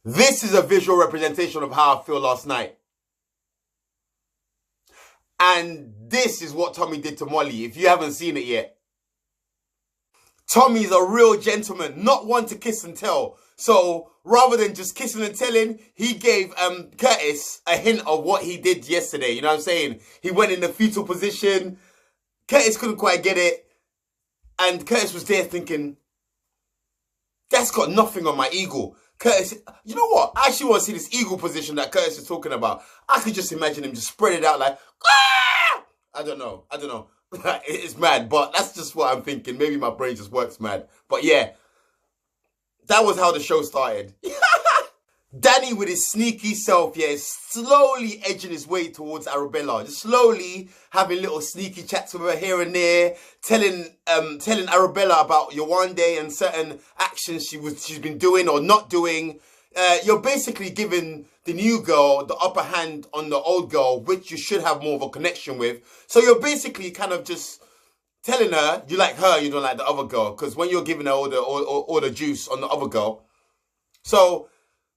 This is a visual representation of how I feel last night. And this is what Tommy did to Molly, if you haven't seen it yet. Tommy's a real gentleman, not one to kiss and tell. So rather than just kissing and telling, he gave Curtis a hint of what he did yesterday. You know what I'm saying? He went in the fetal position. Curtis couldn't quite get it. And Curtis was there thinking, that's got nothing on my eagle. Curtis, you know what? I actually want to see this eagle position that Curtis is talking about. I could just imagine him just spread it out like, ah! I don't know. It's mad, but that's just what I'm thinking. Maybe my brain just works mad. But yeah, that was how the show started. Danny with his sneaky self, yeah, is slowly edging his way towards Arabella. Just slowly having little sneaky chats with her here and there, telling Arabella about Yewande and certain actions she's been doing or not doing. You're basically giving the new girl the upper hand on the old girl, which you should have more of a connection with. So you're basically kind of just telling her you like her, you don't like the other girl, because when you're giving her all the juice on the other girl. So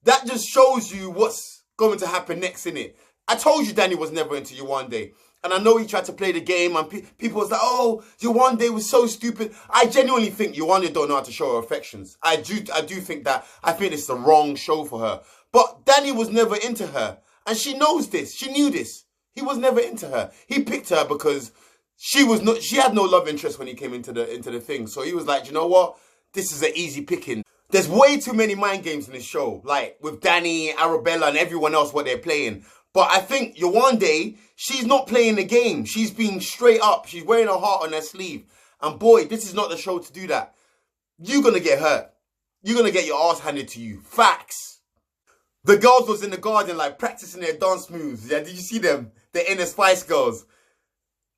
that just shows you what's going to happen next, innit? I told you Danny was never into Yewande. And I know he tried to play the game and people was like, oh, Yewande was so stupid. I genuinely think Yewande don't know how to show her affections. I do think that. I think it's the wrong show for her. But Danny was never into her. And she knows this. She knew this. He was never into her. He picked her because she had no love interest when he came into the thing. So he was like, you know what? This is an easy picking. There's way too many mind games in this show, like with Danny, Arabella, and everyone else, what they're playing. But I think Yewande, she's not playing the game. She's being straight up. She's wearing her heart on her sleeve. And boy, this is not the show to do that. You're going to get hurt. You're going to get your ass handed to you. Facts. The girls was in the garden, like, practicing their dance moves. Yeah, did you see them? The Inner Spice girls.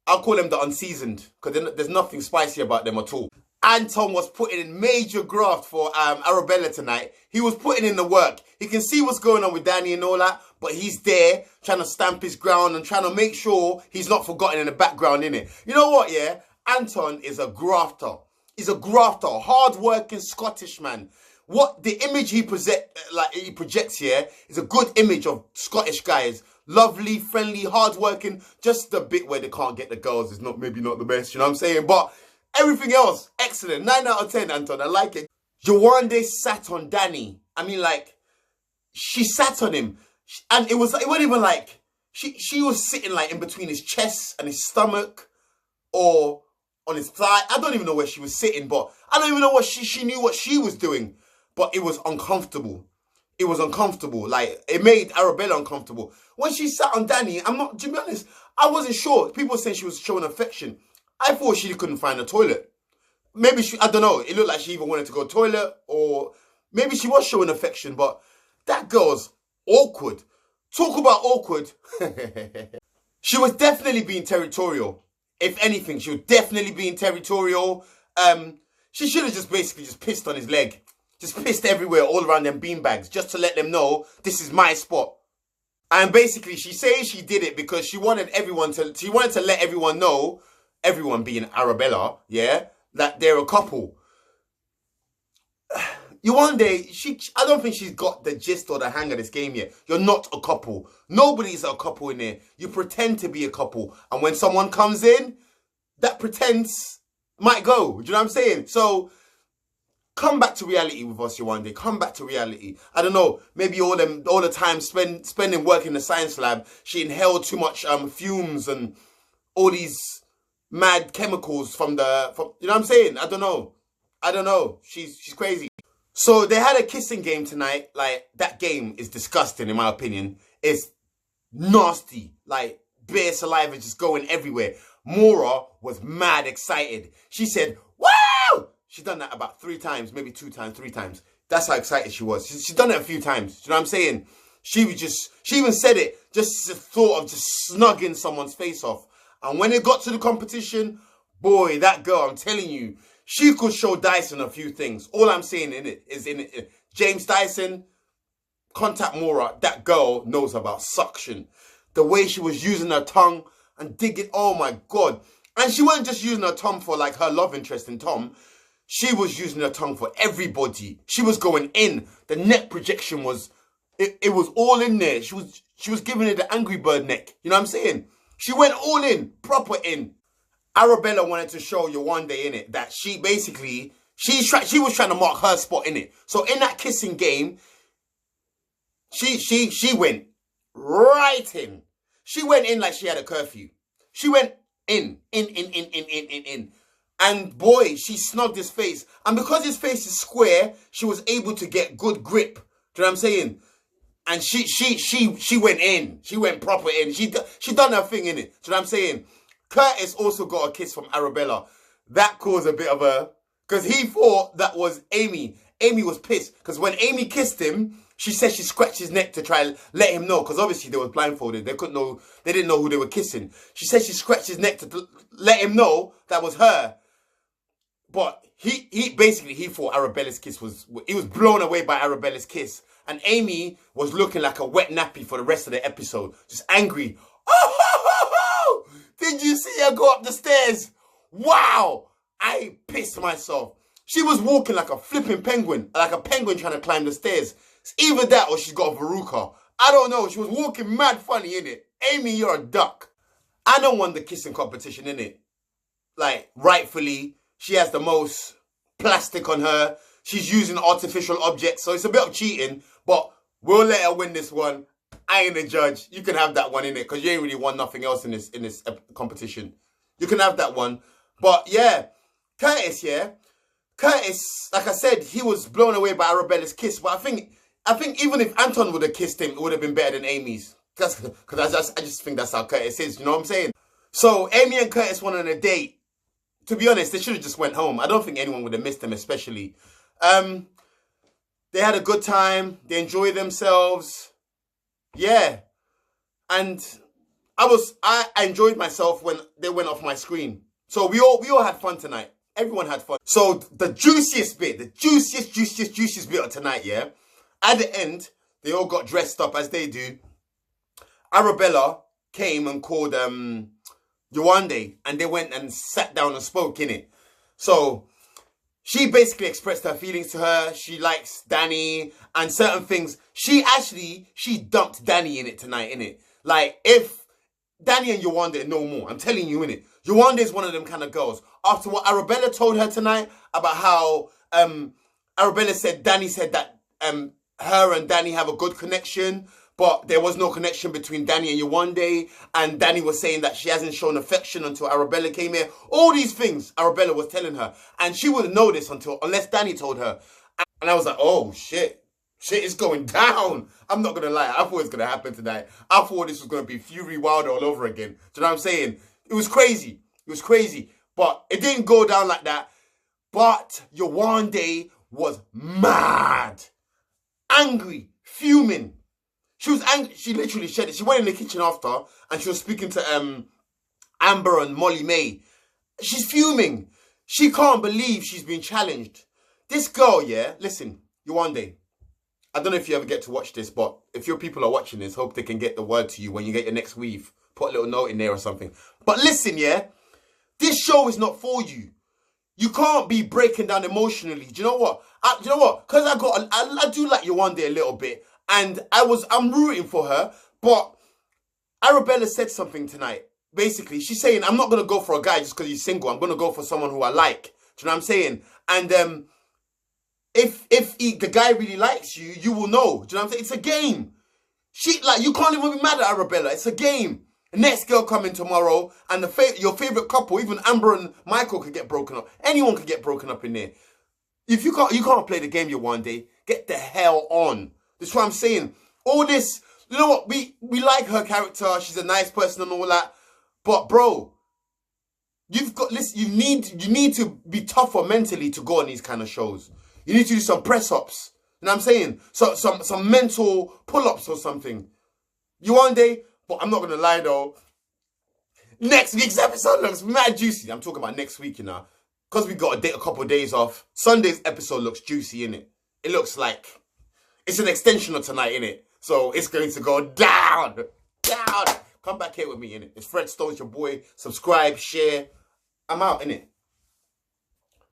I'll call them the unseasoned, because there's nothing spicy about them at all. Anton was putting in major graft for Arabella tonight. He was putting in the work. He can see what's going on with Danny and all that, but he's there trying to stamp his ground and trying to make sure he's not forgotten in the background, innit? You know what, yeah? Anton is a grafter. He's a grafter, hard-working Scottish man. What the image he projects here is a good image of Scottish guys. Lovely, friendly, hard-working. Just the bit where they can't get the girls is maybe not the best, you know what I'm saying? But everything else, excellent. 9 out of 10, Anton. I like it. Yewande sat on Danny. I mean, like, she sat on him. And it wasn't even like, she was sitting like in between his chest and his stomach or on his thigh. I don't even know where she was sitting, but I don't even know what she knew what she was doing. But it was uncomfortable. It was uncomfortable. Like, it made Arabella uncomfortable. When she sat on Danny, to be honest, I wasn't sure. People were saying she was showing affection. I thought she couldn't find a toilet. Maybe I don't know. It looked like she even wanted to go to the toilet, or maybe she was showing affection, but that girl's awkward. Talk about awkward. She was definitely being territorial. If anything, she was definitely being territorial. She should have just basically just pissed on his leg. Just pissed everywhere, all around them beanbags, just to let them know this is my spot. And basically, she says she did it because she wanted to let everyone know, everyone being Arabella, yeah, that they're a couple. Yewande, I don't think she's got the gist or the hang of this game yet. You're not a couple. Nobody's a couple in there. You pretend to be a couple. And when someone comes in, that pretense might go. Do you know what I'm saying? So come back to reality with us, Yewande. Come back to reality. I don't know. Maybe all the time spending working in the science lab, she inhaled too much fumes and all these mad chemicals from you know what I'm saying? I don't know. She's crazy. So they had a kissing game tonight. Like, that game is disgusting in my opinion. It's nasty. Like, bare saliva just going everywhere. Mora was mad excited. She said, "Wow!" She's done that about 3 times, maybe 2 times, 3 times. That's how excited she was. She's done it a few times. You know what I'm saying? She even said it, just the thought of just snugging someone's face off. And when it got to the competition, boy, that girl, I'm telling you, she could show Dyson a few things. All I'm saying is James Dyson, contact Mora. That girl knows about suction. The way she was using her tongue and digging, oh my God. And she wasn't just using her tongue for like her love interest in Tom. She was using her tongue for everybody. She was going in. The neck projection was It was all in there. She was giving it the Angry Bird neck. You know what I'm saying? She went all in, proper in. Arabella wanted to show Yewande in it that she basically she was trying to mark her spot in it. So in that kissing game, she went right in. She went in like she had a curfew. She went in. And boy, she snugged his face. And because his face is square, she was able to get good grip. Do you know what I'm saying? And she went in. She went proper in. She done her thing in it. Do you know what I'm saying? Curtis also got a kiss from Arabella. That caused a bit of a... Because he thought that was Amy. Amy was pissed. Because when Amy kissed him, she said she scratched his neck to try and let him know. Because obviously they were blindfolded. They couldn't know... They didn't know who they were kissing. She said she scratched his neck to let him know that was her. But he basically thought Arabella's kiss was... He was blown away by Arabella's kiss. And Amy was looking like a wet nappy for the rest of the episode. Just angry. Oh, did you see her go up the stairs? Wow. I pissed myself. She was walking like a flipping penguin. Like a penguin trying to climb the stairs. It's either that or she's got a verruca. I don't know. She was walking mad funny, innit? Amy, you're a duck. I don't want the kissing competition, innit? Like, rightfully, she has the most plastic on her. She's using artificial objects. So it's a bit of cheating. But we'll let her win this one. I ain't a judge. You can have that one, innit? Because you ain't really won nothing else in this competition. You can have that one. But yeah, Curtis, Curtis, like I said, he was blown away by Arabella's kiss. But I think even if Anton would have kissed him, it would have been better than Amy's. Because I just think that's how Curtis is. You know what I'm saying? So Amy and Curtis went on a date. To be honest, they should have just went home. I don't think anyone would have missed them, especially. They had a good time. They enjoyed themselves. Yeah. And I enjoyed myself when they went off my screen. So we all had fun tonight. Everyone had fun. So the juiciest bit, the juiciest bit of tonight, yeah. At the end, they all got dressed up as they do. Arabella came and called Yewande, and they went and sat down and spoke, innit? So she basically expressed her feelings to her. She likes Danny and certain things. She dumped Danny in it tonight, innit? Like, if Danny and Yewande are no more, I'm telling you, innit? Yewande is one of them kind of girls. After what Arabella told her tonight about how Arabella said, Danny said that her and Danny have a good connection, but there was no connection between Danny and Yewande, and Danny was saying that she hasn't shown affection until Arabella came here. All these things Arabella was telling her, and she wouldn't know this unless Danny told her. And I was like, oh shit, shit is going down. I'm not gonna lie, I thought it was gonna happen tonight. I thought this was gonna be Fury Wilder all over again. Do you know what I'm saying? It was crazy. It was crazy, but it didn't go down like that. But Yewande was mad, angry, fuming. She was angry. She literally shed it. She went in the kitchen after and she was speaking to Amber and Molly May. She's fuming. She can't believe she's been challenged. This girl, yeah, listen, Yewande, I don't know if you ever get to watch this, but if your people are watching this, hope they can get the word to you when you get your next weave. Put a little note in there or something. But listen, yeah, this show is not for you. You can't be breaking down emotionally. Do you know what? Because I do like Yewande a little bit. And I'm rooting for her. But Arabella said something tonight. Basically, she's saying, I'm not going to go for a guy just because he's single. I'm going to go for someone who I like. Do you know what I'm saying? And if the guy really likes you, you will know. Do you know what I'm saying? It's a game. You can't even be mad at Arabella. It's a game. The next girl coming tomorrow, and your favourite couple, even Amber and Michael, could get broken up. Anyone could get broken up in there. If you can't play the game Yewande, get the hell on. That's what I'm saying. All this, you know what? We like her character. She's a nice person and all that. But bro, you need to be tougher mentally to go on these kind of shows. You need to do some press ups. You know what I'm saying? So some mental pull ups or something. Yewande, but I'm not gonna lie though. Next week's episode looks mad juicy. I'm talking about next week, you know, because we got a couple of days off. Sunday's episode looks juicy, innit? It looks like it's an extension of tonight, innit? So it's going to go down. Come back here with me, innit? It's Fred Stone's your boy. Subscribe, share. I'm out, innit?